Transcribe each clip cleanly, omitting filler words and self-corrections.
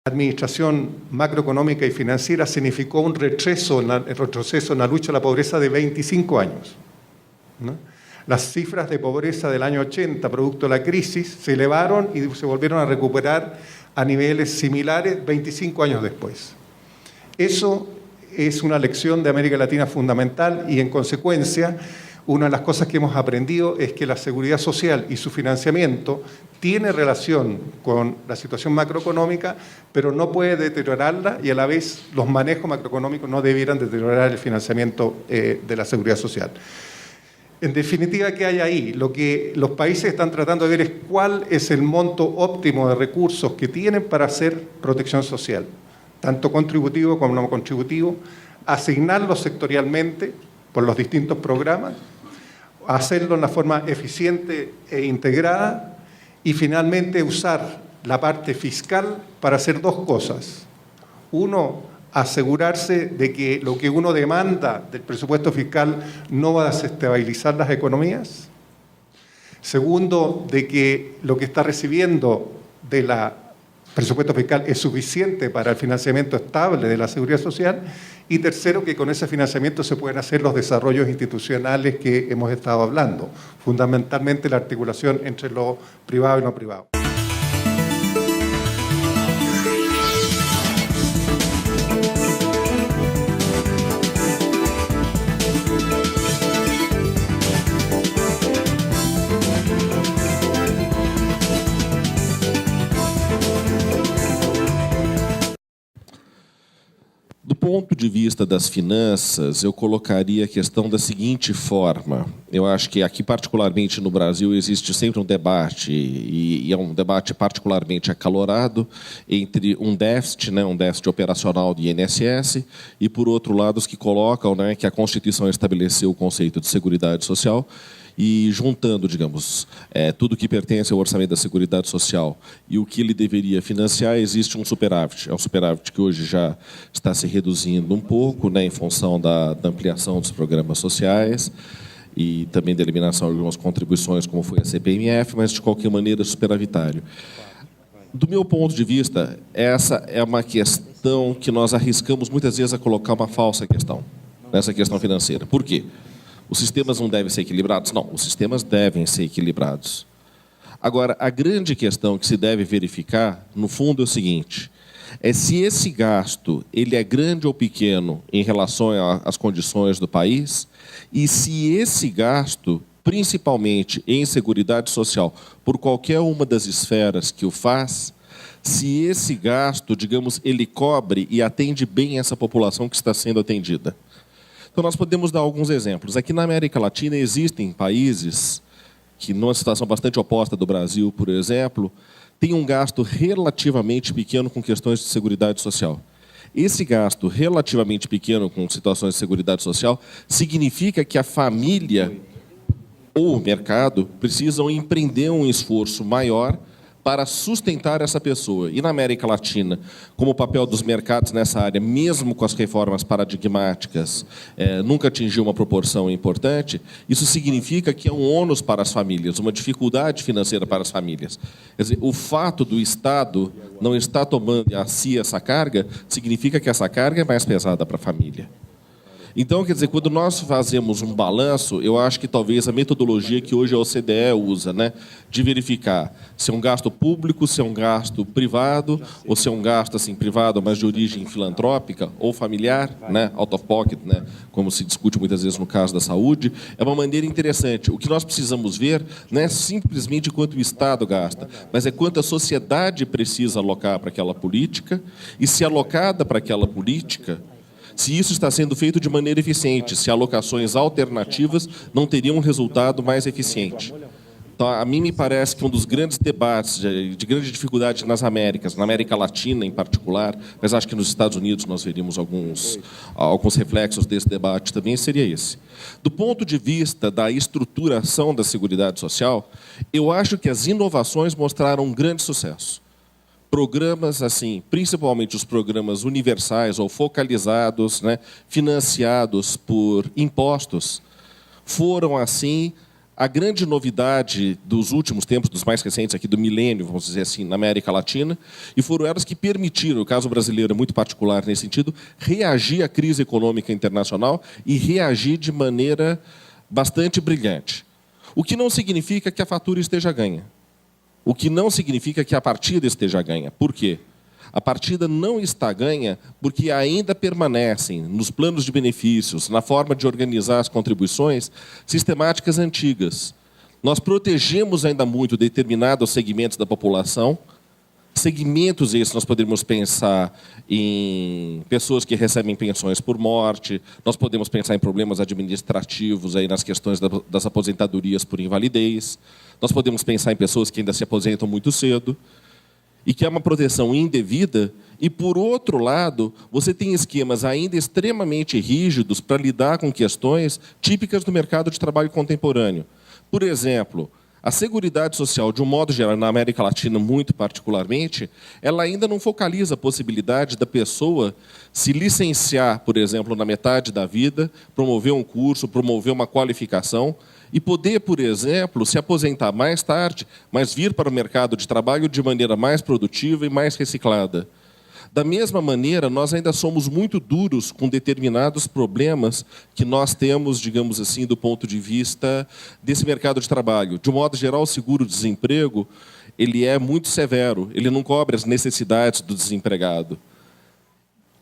administración macroeconómica y financiera significó un retroceso en la lucha a la pobreza de 25 años, ¿no? Las cifras de pobreza del año 80, producto de la crisis, se elevaron y se volvieron a recuperar a niveles similares 25 años después. Eso es una lección de América Latina fundamental y, en consecuencia, una de las cosas que hemos aprendido es que la seguridad social y su financiamiento tiene relación con la situación macroeconómica, pero no puede deteriorarla, y a la vez los manejos macroeconómicos no debieran deteriorar el financiamiento de la seguridad social. En definitiva, ¿qué hay ahí? Lo que los países están tratando de ver es cuál es el monto óptimo de recursos que tienen para hacer protección social, tanto contributivo como no contributivo, asignarlos sectorialmente por los distintos programas, hacerlo en la forma eficiente e integrada, y finalmente usar la parte fiscal para hacer dos cosas. Uno, asegurarse de que lo que uno demanda del presupuesto fiscal no va a desestabilizar las economías. Segundo, de que lo que está recibiendo del presupuesto fiscal es suficiente para el financiamiento estable de la seguridad social. Y tercero, que con ese financiamiento se pueden hacer los desarrollos institucionales que hemos estado hablando, fundamentalmente la articulación entre lo privado y lo privado. Do ponto de vista das finanças, eu colocaria a questão da seguinte forma. Eu acho que aqui, particularmente no Brasil, existe sempre um debate, e é um debate particularmente acalorado, entre um déficit operacional do INSS, e, por outro lado, os que colocam, né, que a Constituição estabeleceu o conceito de Seguridade Social, e juntando, digamos, tudo que pertence ao orçamento da Seguridade Social e o que ele deveria financiar, existe um superávit. É um superávit que hoje já está se reduzindo um pouco, né, em função da ampliação dos programas sociais e também da eliminação de algumas contribuições, como foi a CPMF, mas, de qualquer maneira, superavitário. Do meu ponto de vista, essa é uma questão que nós arriscamos muitas vezes a colocar uma falsa questão, nessa questão financeira. Por quê? Os sistemas não devem ser equilibrados? Não, os sistemas devem ser equilibrados. Agora, a grande questão que se deve verificar, no fundo, é o seguinte: é se esse gasto ele é grande ou pequeno em relação às condições do país, e se esse gasto, principalmente em seguridade social, por qualquer uma das esferas que o faz, se esse gasto, digamos, ele cobre e atende bem essa população que está sendo atendida. Então, nós podemos dar alguns exemplos. Aqui na América Latina existem países que, numa situação bastante oposta do Brasil, por exemplo, têm um gasto relativamente pequeno com questões de seguridade social. Esse gasto relativamente pequeno com situações de seguridade social significa que a família ou o mercado precisam empreender um esforço maior para sustentar essa pessoa. E na América Latina, como o papel dos mercados nessa área, mesmo com as reformas paradigmáticas, nunca atingiu uma proporção importante, isso significa que é um ônus para as famílias, uma dificuldade financeira para as famílias. Quer dizer, o fato do Estado não estar tomando a si essa carga, significa que essa carga é mais pesada para a família. Então, quer dizer, quando nós fazemos um balanço, eu acho que talvez a metodologia que hoje a OCDE usa, né, de verificar se é um gasto público, se é um gasto privado, ou se é um gasto assim, privado, mas de origem filantrópica ou familiar, né, out of pocket, né, como se discute muitas vezes no caso da saúde, é uma maneira interessante. O que nós precisamos ver não é simplesmente quanto o Estado gasta, mas é quanto a sociedade precisa alocar para aquela política, e se alocada para aquela política, se isso está sendo feito de maneira eficiente, se alocações alternativas não teriam um resultado mais eficiente. Então, a mim me parece que um dos grandes debates, de grande dificuldade nas Américas, na América Latina em particular, mas acho que nos Estados Unidos nós veríamos alguns reflexos desse debate também, seria esse. Do ponto de vista da estruturação da Seguridade Social, eu acho que as inovações mostraram um grande sucesso. Programas, assim, principalmente os programas universais ou focalizados, né, financiados por impostos, foram, assim, a grande novidade dos últimos tempos, dos mais recentes aqui do milênio, vamos dizer assim, na América Latina, e foram elas que permitiram, o caso brasileiro é muito particular nesse sentido, reagir à crise econômica internacional e reagir de maneira bastante brilhante. O que não significa que a fatura esteja ganha. O que não significa que a partida esteja ganha. Por quê? A partida não está ganha porque ainda permanecem nos planos de benefícios, na forma de organizar as contribuições, sistemáticas antigas. Nós protegemos ainda muito determinados segmentos da população, segmentos esses nós podemos pensar em pessoas que recebem pensões por morte, nós podemos pensar em problemas administrativos aí nas questões das aposentadorias por invalidez, nós podemos pensar em pessoas que ainda se aposentam muito cedo, e que é uma proteção indevida, e, por outro lado, você tem esquemas ainda extremamente rígidos para lidar com questões típicas do mercado de trabalho contemporâneo. Por exemplo, a Seguridade Social, de um modo geral, na América Latina muito particularmente, ela ainda não focaliza a possibilidade da pessoa se licenciar, por exemplo, na metade da vida, promover um curso, promover uma qualificação, e poder, por exemplo, se aposentar mais tarde, mas vir para o mercado de trabalho de maneira mais produtiva e mais reciclada. Da mesma maneira, nós ainda somos muito duros com determinados problemas que nós temos, digamos assim, do ponto de vista desse mercado de trabalho. De um modo geral, o seguro-desemprego ele é muito severo, ele não cobre as necessidades do desempregado.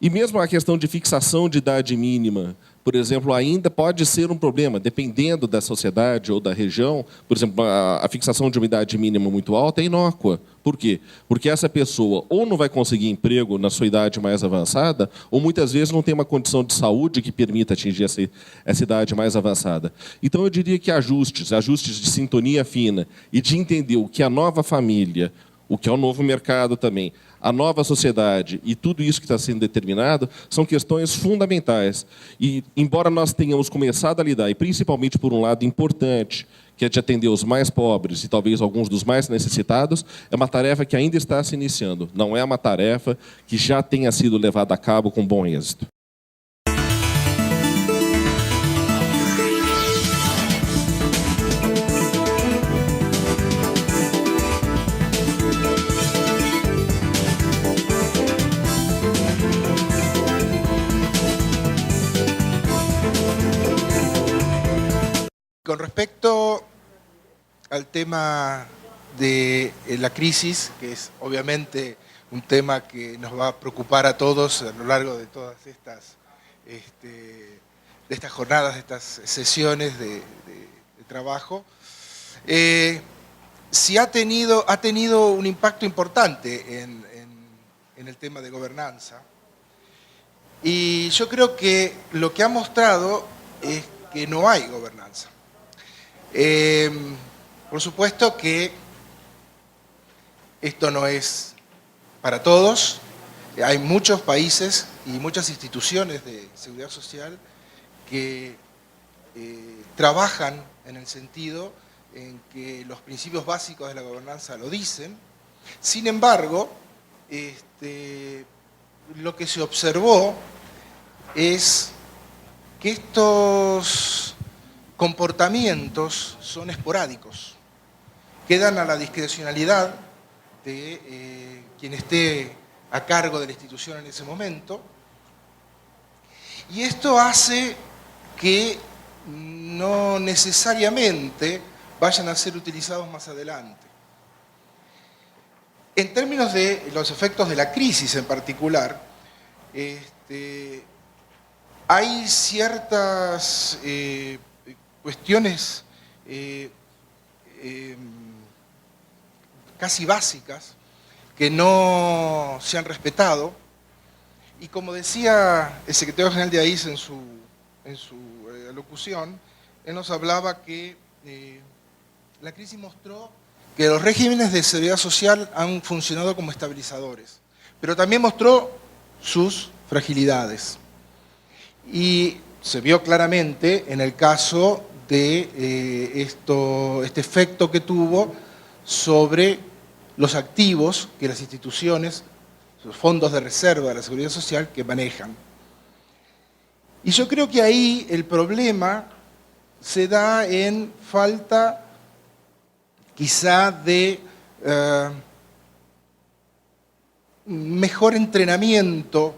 E mesmo a questão de fixação de idade mínima, por exemplo, ainda pode ser um problema, dependendo da sociedade ou da região. Por exemplo, a fixação de uma idade mínima muito alta é inócua. Por quê? Porque essa pessoa ou não vai conseguir emprego na sua idade mais avançada, ou muitas vezes não tem uma condição de saúde que permita atingir essa idade mais avançada. Então, eu diria que ajustes de sintonia fina e de entender o que é a nova família, o que é o novo mercado também, a nova sociedade e tudo isso que está sendo determinado são questões fundamentais. E, embora nós tenhamos começado a lidar, e principalmente por um lado importante, que é de atender os mais pobres e talvez alguns dos mais necessitados, é uma tarefa que ainda está se iniciando. Não é uma tarefa que já tenha sido levada a cabo com bom êxito. Con respecto al tema de la crisis, que es obviamente un tema que nos va a preocupar a todos a lo largo de todas estas, de estas jornadas, de estas sesiones de trabajo, sí ha tenido un impacto importante en el tema de gobernanza. Y yo creo que lo que ha mostrado es que no hay gobernanza. Por supuesto que esto no es para todos. Hay muchos países y muchas instituciones de seguridad social que trabajan en el sentido en que los principios básicos de la gobernanza lo dicen. Sin embargo, lo que se observó es que estos comportamientos son esporádicos, quedan a la discrecionalidad de quien esté a cargo de la institución en ese momento, y esto hace que no necesariamente vayan a ser utilizados más adelante. En términos de los efectos de la crisis en particular, hay ciertas cuestiones casi básicas que no se han respetado, y como decía el secretario general de AIS en su alocución, él nos hablaba que la crisis mostró que los regímenes de seguridad social han funcionado como estabilizadores, pero también mostró sus fragilidades. Y se vio claramente en el caso de este efecto que tuvo sobre los activos que las instituciones, los fondos de reserva de la seguridad social que manejan. Y yo creo que ahí el problema se da en falta quizá de mejor entrenamiento